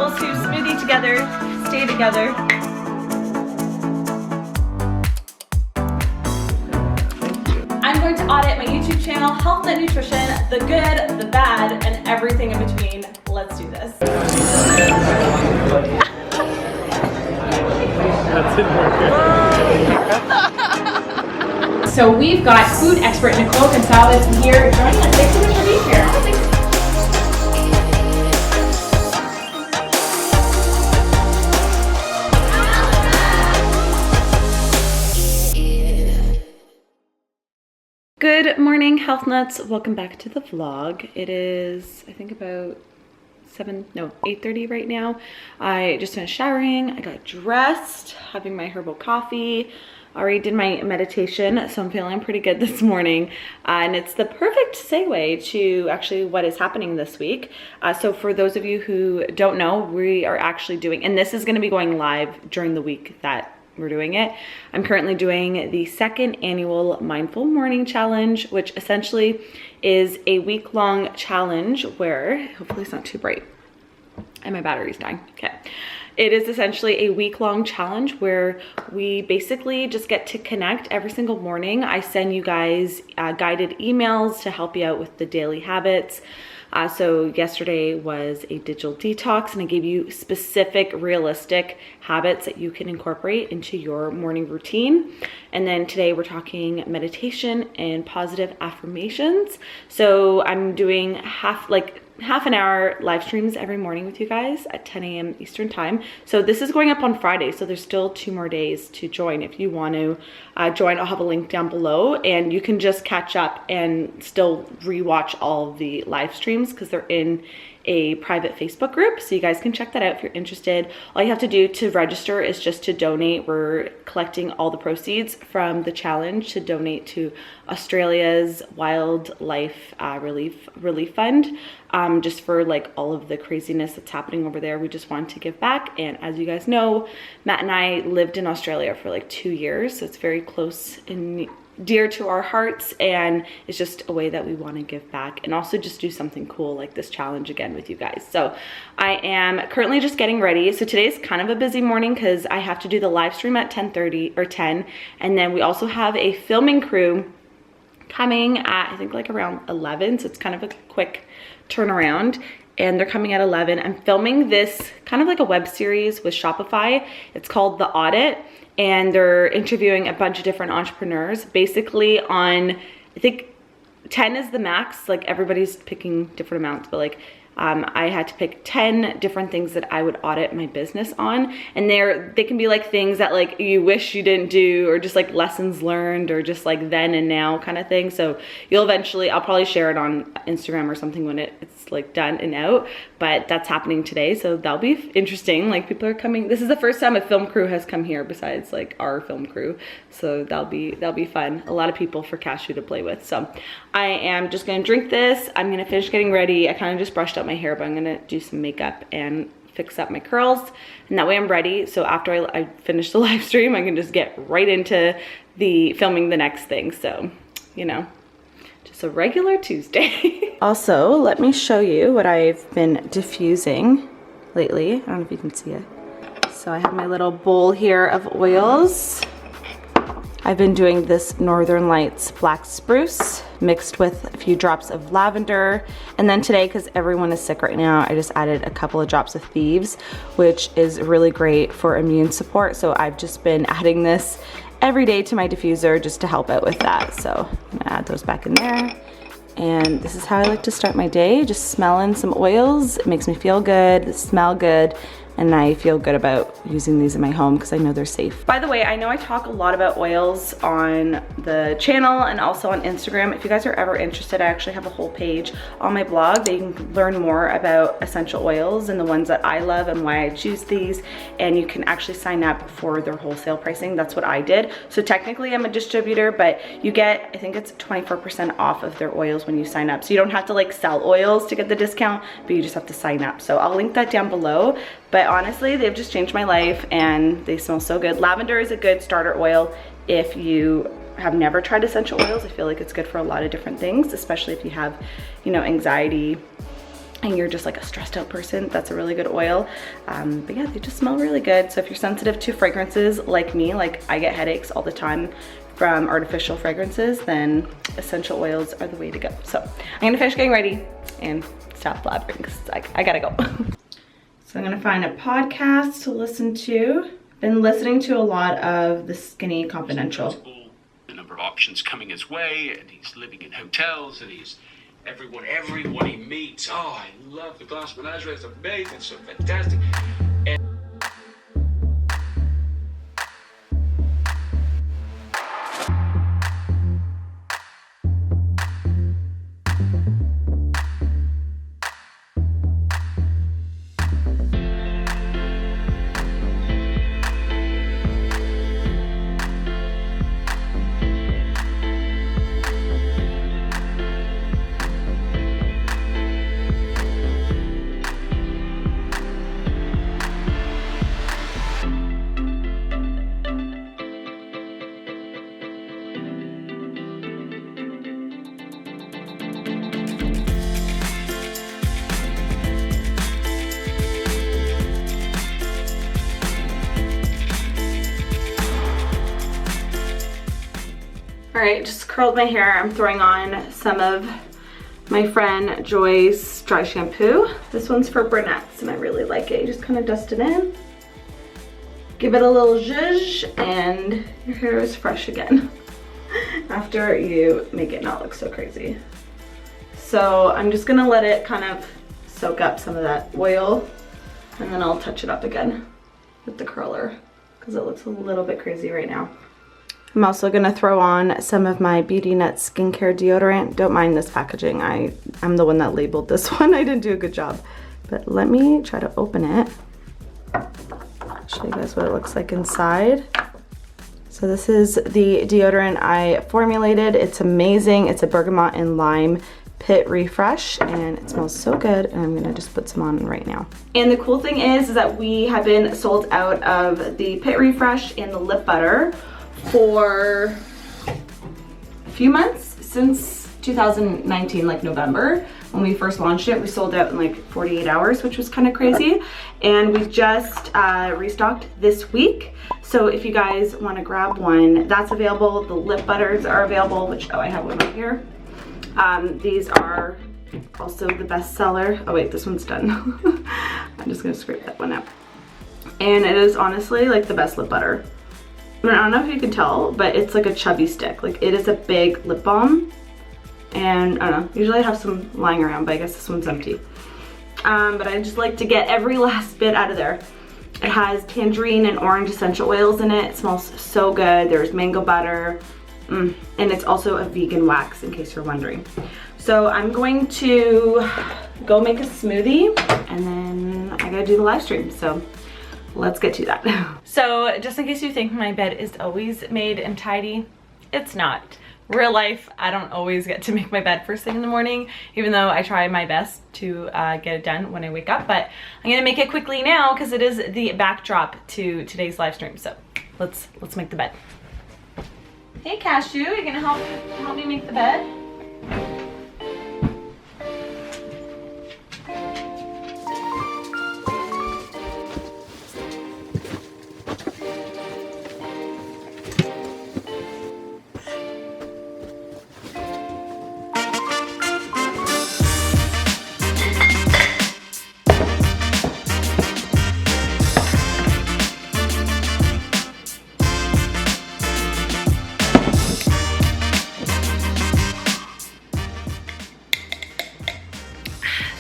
supposed to smoothie together, stay together. I'm going to audit my YouTube channel, HealthNut Nutrition, the good, the bad, and everything in between. Let's do this. That didn't work. So we've got food expert Nikole Gonzalez here joining us. Thanks so much for being here. Good morning, Health Nuts. Welcome back to the vlog. It is, I think, about 8:30 right now. I just finished showering. I got dressed, having my herbal coffee. Already did my meditation, so I'm feeling pretty good this morning. And it's the perfect segue to actually what is happening this week. So for those of you who don't know, we are actually doing, and this is going to be going live during the week that we're doing it. I'm currently doing the second annual Mindful Morning Challenge, which essentially is a week-long challenge where, hopefully it's not too bright, and my battery's dying, okay. It is essentially a week-long challenge where we basically just get to connect every single morning. I send you guys guided emails to help you out with the daily habits. So yesterday was a digital detox, and I gave you specific, realistic habits that you can incorporate into your morning routine. And then today we're talking meditation and positive affirmations. So I'm doing half an hour live streams every morning with you guys at 10 a.m. Eastern time. So this is going up on Friday, so there's still 2 more days to join. If you want to join, I'll have a link down below, and you can just catch up and still rewatch all of the live streams because they're in a private Facebook group, so you guys can check that out if you're interested. All you have to do to register is just to donate. We're collecting all the proceeds from the challenge to donate to Australia's wildlife relief fund, just for like all of the craziness that's happening over there. We just want to give back, and as you guys know, Matt and I lived in Australia for like 2 years, so it's very close and dear to our hearts, and it's just a way that we want to give back and also just do something cool like this challenge again with you guys. So I am currently just getting ready. So today's kind of a busy morning because I have to do the live stream at 10:30 or 10, and then we also have a filming crew coming at, I think, like around 11, so it's kind of a quick turnaround, and they're coming at 11. I'm filming this kind of like a web series with Shopify. It's called The Audit, and they're interviewing a bunch of different entrepreneurs basically on, I think 10 is the max, like everybody's picking different amounts, but like I had to pick 10 different things that I would audit my business on, and they can be like things that like you wish you didn't do, or just like lessons learned, or just like then and now kind of thing. So you'll eventually, I'll probably share it on Instagram or something when it's like done and out, but that's happening today, so that'll be interesting. Like people are coming. This is the first time a film crew has come here besides like our film crew, so that'll be fun. A lot of people for Cashew to play with. So I am just gonna drink this. I'm gonna finish getting ready. I kind of just brushed up my hair, but I'm gonna do some makeup and fix up my curls, and that way I'm ready. So after I finish the live stream, I can just get right into the filming the next thing. So, you know, just a regular Tuesday. Also, let me show you what I've been diffusing lately. I don't know if you can see it. So I have my little bowl here of oils. I've been doing this Northern Lights Black Spruce mixed with a few drops of lavender. And then today, because everyone is sick right now, I just added a couple of drops of Thieves, which is really great for immune support. So I've just been adding this every day to my diffuser just to help out with that. So I'm gonna add those back in there. And this is how I like to start my day, just smelling some oils. It makes me feel good, smell good, and I feel good about using these in my home because I know they're safe. By the way, I know I talk a lot about oils on the channel and also on Instagram. If you guys are ever interested, I actually have a whole page on my blog that you can learn more about essential oils and the ones that I love and why I choose these, and you can actually sign up for their wholesale pricing. That's what I did. So technically I'm a distributor, but you get, I think it's 24% off of their oils when you sign up. So you don't have to like sell oils to get the discount, but you just have to sign up. So I'll link that down below. But honestly, they've just changed my life and they smell so good. Lavender is a good starter oil if you have never tried essential oils. I feel like it's good for a lot of different things, especially if you have, you know, anxiety and you're just like a stressed out person, that's a really good oil. But yeah, they just smell really good. So if you're sensitive to fragrances like me, like I get headaches all the time from artificial fragrances, then essential oils are the way to go. So I'm gonna finish getting ready and stop blabbering because I gotta go. So I'm gonna find a podcast to listen to. Been listening to a lot of The Skinny Confidential. The number of options coming his way, and he's living in hotels, and he's everyone he meets. Oh, I love the glass menagerie. It's amazing. It's so fantastic. All right, just curled my hair. I'm throwing on some of my friend Joy's dry shampoo. This one's for brunettes and I really like it. You just kind of dust it in, give it a little zhuzh, and your hair is fresh again after you make it not look so crazy. So I'm just gonna let it kind of soak up some of that oil, and then I'll touch it up again with the curler because it looks a little bit crazy right now. I'm also gonna throw on some of my Beauty Nut skincare deodorant. Don't mind this packaging. I'm the one that labeled this one. I didn't do a good job. But let me try to open it. I'll show you guys what it looks like inside. So this is the deodorant I formulated. It's amazing. It's a bergamot and lime pit refresh, and it smells so good, and I'm gonna just put some on right now. And the cool thing is that we have been sold out of the pit refresh and the lip butter for a few months, since 2019, like November. When we first launched it, we sold out in like 48 hours, which was kind of crazy. And we just restocked this week. So if you guys want to grab one, that's available. The lip butters are available, which, oh, I have one right here. These are also the best seller. Oh wait, this one's done. I'm just gonna scrape that one out. And it is honestly like the best lip butter. I don't know if you can tell, but it's like a chubby stick. Like, it is a big lip balm. And I don't know, usually I have some lying around, but I guess this one's empty. But I just like to get every last bit out of there. It has tangerine and orange essential oils in it. It smells so good. There's mango butter. And it's also a vegan wax, in case you're wondering. So I'm going to go make a smoothie, and then I gotta do the live stream. So let's get to that. So just in case you think my bed is always made and tidy, it's not. Real life, I don't always get to make my bed first thing in the morning, even though I try my best to get it done when I wake up. But I'm gonna make it quickly now because it is the backdrop to today's live stream. So let's make the bed. Hey Cashew, you gonna help me make the bed?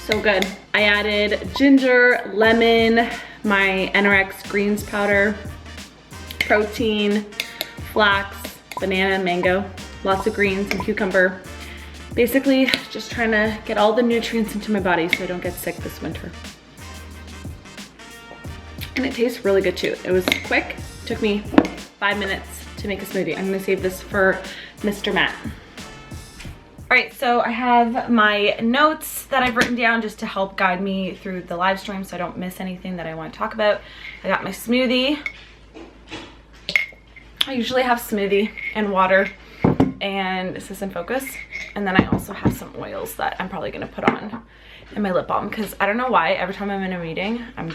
So good. I added ginger, lemon, my NRX greens powder, protein, flax, banana and mango, lots of greens and cucumber. Basically just trying to get all the nutrients into my body so I don't get sick this winter. And it tastes really good too. It was quick, took me 5 minutes to make a smoothie. I'm gonna save this for Mr. Matt. All right, so I have my notes that I've written down just to help guide me through the live stream so I don't miss anything that I want to talk about. I got my smoothie. I usually have smoothie and water, and is this in focus? And then I also have some oils that I'm probably gonna put on in my lip balm because I don't know why every time I'm in a meeting, I'm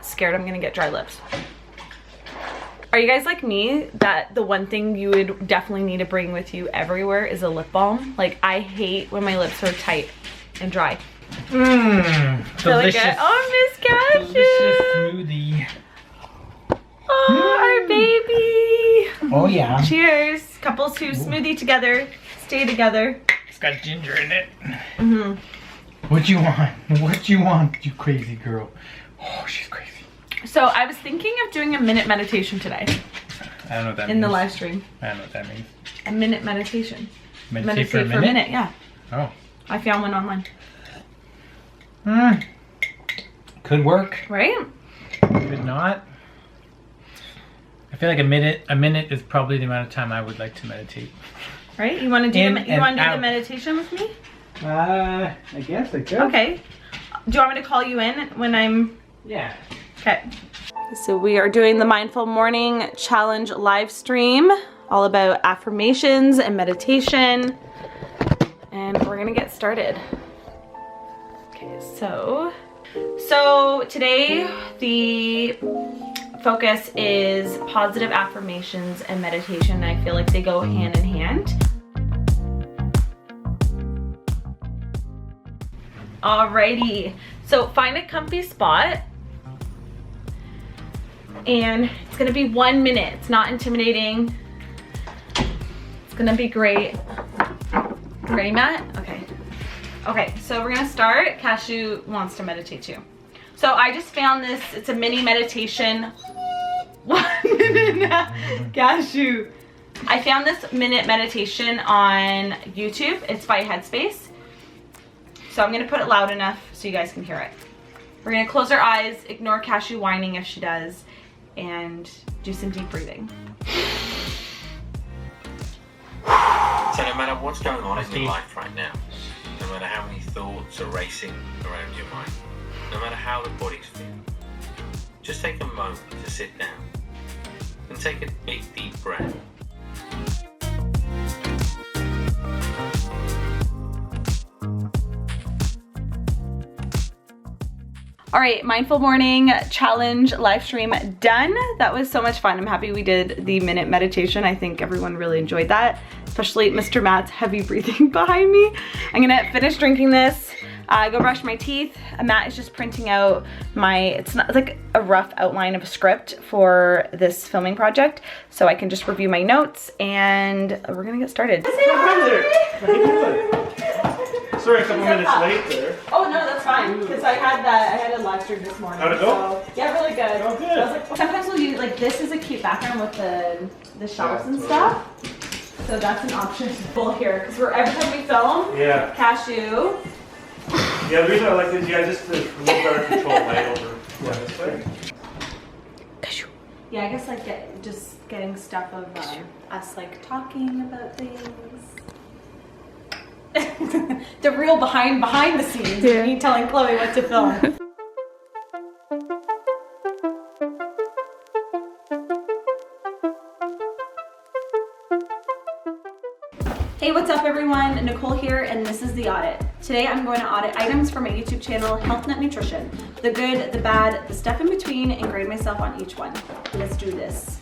scared I'm gonna get dry lips. Are you guys like me that the one thing you would definitely need to bring with you everywhere is a lip balm? Like I hate when my lips are tight and dry. Delicious. Oh, Miss Cashew. Delicious smoothie. Oh, our baby. Oh yeah. Cheers. Couples who smoothie together, stay together. It's got ginger in it. Mm-hmm. What you want? What you want, you crazy girl? Oh, she's crazy. So I was thinking of doing a minute meditation today. I don't know what that means. In the live stream. I don't know what that means. A minute meditation. Meditate for a minute? Yeah. Oh. I found one online. Could work. Right? Could not. I feel like a minute is probably the amount of time I would like to meditate. Right? You want to do In the and out. meditation with me? I guess I could. Okay. Do you want me to call you in when I'm... Yeah. Okay. So we are doing the Mindful Morning Challenge live stream, all about affirmations and meditation. And we're gonna get started. Okay, so today the focus is positive affirmations and meditation. I feel like they go hand in hand. Alrighty, so find a comfy spot. And it's gonna be 1 minute. It's not intimidating. It's gonna be great. Ready, Matt? Okay. Okay, so we're gonna start. Cashew wants to meditate too. So I just found this, it's a mini meditation. 1 minute now. Cashew. I found this minute meditation on YouTube. It's by Headspace. So I'm gonna put it loud enough so you guys can hear it. We're gonna close our eyes, ignore Cashew whining if she does, and do some deep breathing. So no matter what's going on in your life right now, no matter how many thoughts are racing around your mind, no matter how the body's feeling, just take a moment to sit down and take a big deep breath. All right, Mindful Morning Challenge live stream done. That was so much fun. I'm happy we did the minute meditation. I think everyone really enjoyed that, especially Mr. Matt's heavy breathing behind me. I'm gonna finish drinking this, go brush my teeth. Matt is just printing out it's not like a rough outline of a script for this filming project, so I can just review my notes and we're gonna get started. Sorry, a couple minutes late there. Oh no, that's fine, because I had a live stream this morning. How'd it go? So, yeah, really good. Oh, good. I was like, sometimes we'll use, like, this is a cute background with the shelves and stuff. So that's an option here, because every time we film, Yeah. Cashew. Yeah, the reason I like this, yeah, just to move better control light over this way. Cashew. Yeah, I guess like just getting stuff of us like talking about things. The real behind the scenes. Yeah. Me telling Chloe what to film. Hey, what's up everyone? Nikole here, and this is the audit. Today I'm going to audit items for my YouTube channel, HealthNut Nutrition. The good, the bad, the stuff in between, and grade myself on each one. Let's do this.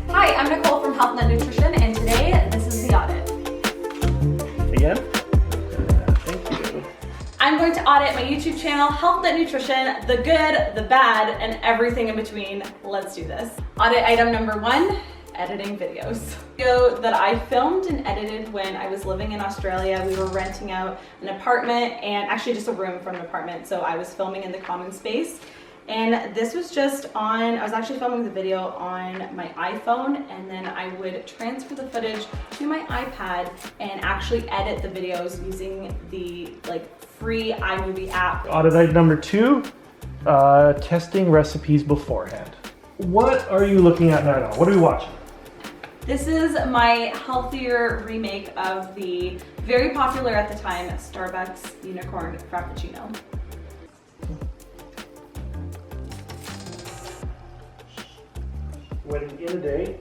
Hi, I'm Nikole from HealthNut Nutrition, and today this is the audit. Again? Thank you. I'm going to audit my YouTube channel, HealthNut Nutrition, the good, the bad, and everything in between. Let's do this. Audit item number 1, editing videos. Video that I filmed and edited when I was living in Australia. We were renting out an apartment, and actually just a room from an apartment, so I was filming in the common space. And this was just I was actually filming the video on my iPhone, and then I would transfer the footage to my iPad and actually edit the videos using the free iMovie app. Audit item number 2, testing recipes beforehand. What are you looking at now? What are we watching? This is my healthier remake of the very popular at the time Starbucks Unicorn Frappuccino. Wedding in a day.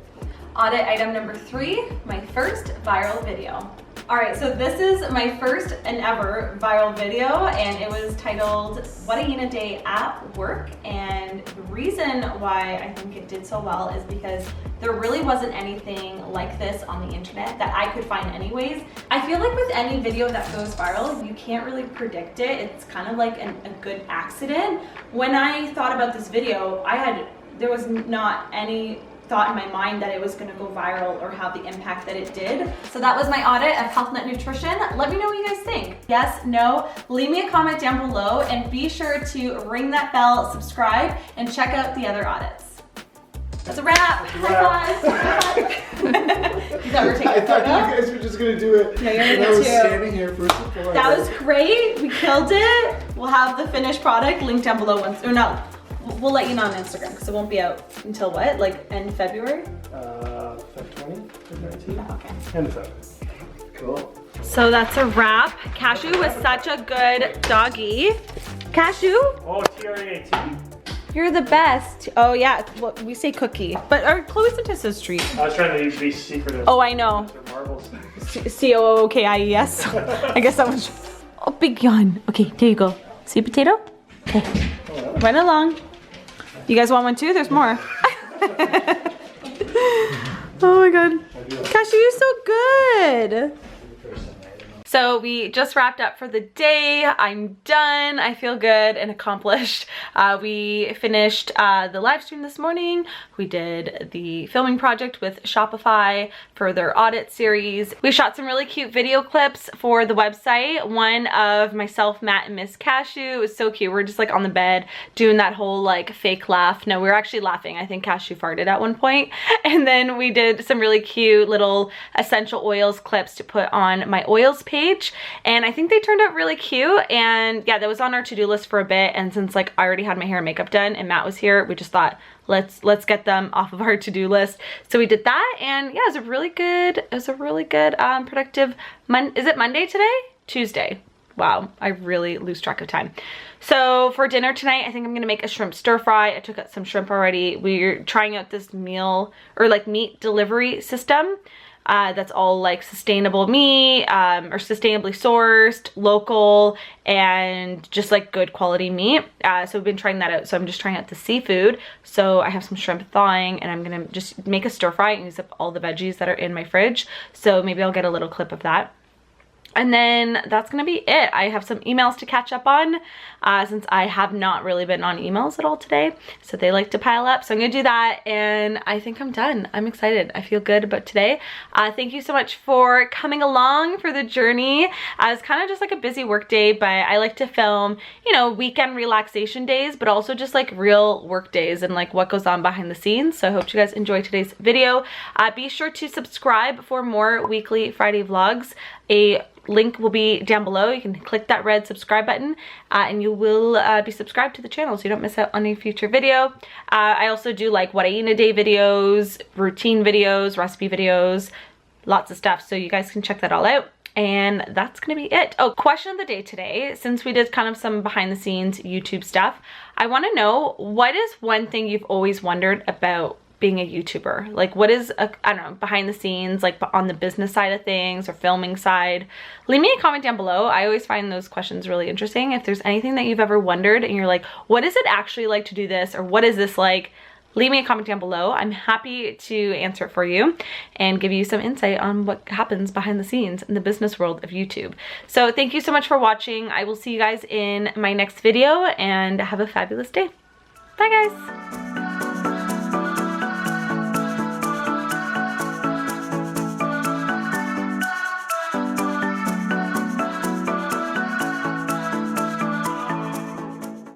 Audit item number 3, my first viral video. All right, so this is my first and ever viral video, and it was titled What I Eat in a Day at Work. And the reason why I think it did so well is because there really wasn't anything like this on the internet that I could find anyways. I feel like with any video that goes viral, you can't really predict it. It's kind of like a good accident. When I thought about this video, there was not any thought in my mind that it was gonna go viral or have the impact that it did. So that was my audit of HealthNut Nutrition. Let me know what you guys think. Yes, no, leave me a comment down below and be sure to ring that bell, subscribe, and check out the other audits. That's a wrap. High five. You thought we were taking I a thought photo? you guys were just gonna do it. No, you're and gonna I do was it. standing here for support. That was great. We killed it. We'll have the finished product linked down below once, or not. We'll let you know on Instagram because it won't be out until what? Like end February? Feb 20, Feb 19. Okay. End of Feb. Cool. So that's a wrap. Cashew was such a good doggy. Cashew, Oh, TRAT. you're the best. Oh yeah, well, we say cookie, but our Chloe says treat. I was trying to be secretive. Oh, I know. They're marbles. COOKIES. I guess that was. Oh, big yawn. Okay, there you go. Sweet potato. Okay, run along. You guys want one too? There's more. Oh my god. Cashew, you're so good. So we just wrapped up for the day. I'm done. I feel good and accomplished. We finished the live stream this morning. We did the filming project with Shopify for their audit series. We shot some really cute video clips for the website. One of myself, Matt, and Miss Cashew. It was so cute. We're just like on the bed doing that whole like fake laugh. No, we were actually laughing. I think Cashew farted at one point. And then we did some really cute little essential oils clips to put on my oils page. And I think they turned out really cute. And yeah, that was on our to-do list for a bit. And since like I already had my hair and makeup done and Matt was here, we just thought, let's get them off of our to-do list. So we did that, and yeah, it was a really good productive is it Monday today? Tuesday. Wow, I really lose track of time. So for dinner tonight, I think I'm gonna make a shrimp stir fry. I took out some shrimp already. We're trying out this meal or like meat delivery system. That's all like sustainable meat or sustainably sourced, local, and just like good quality meat. So we've been trying that out. So I'm just trying out the seafood. So I have some shrimp thawing, and I'm gonna just make a stir fry and use up all the veggies that are in my fridge. So maybe I'll get a little clip of that. And then that's gonna be it. I have some emails to catch up on since I have not really been on emails at all today. So they like to pile up. So I'm gonna do that, and I think I'm done. I'm excited. I feel good about today. Thank you so much for coming along for the journey. It's kind of just like a busy work day, but I like to film, you know, weekend relaxation days, but also just like real work days and like what goes on behind the scenes. So I hope you guys enjoyed today's video. Be sure to subscribe for more weekly Friday vlogs. A link will be down below. You can click that red subscribe button and you will be subscribed to the channel so you don't miss out on any future video. I also do like what I eat in a day videos, routine videos, recipe videos, lots of stuff, so you guys can check that all out. And that's gonna be it. Oh, question of the day today, since we did kind of some behind the scenes YouTube stuff, I want to know, what is one thing you've always wondered about being a YouTuber? Like, what is I don't know, behind the scenes, like on the business side of things or filming side? Leave me a comment down below. I always find those questions really interesting. If there's anything that you've ever wondered and you're like, what is it actually like to do this, or what is this like, leave me a comment down below. I'm happy to answer it for you and give you some insight on what happens behind the scenes in the business world of YouTube. So thank you so much for watching. I will see you guys in my next video, and have a fabulous day. Bye guys.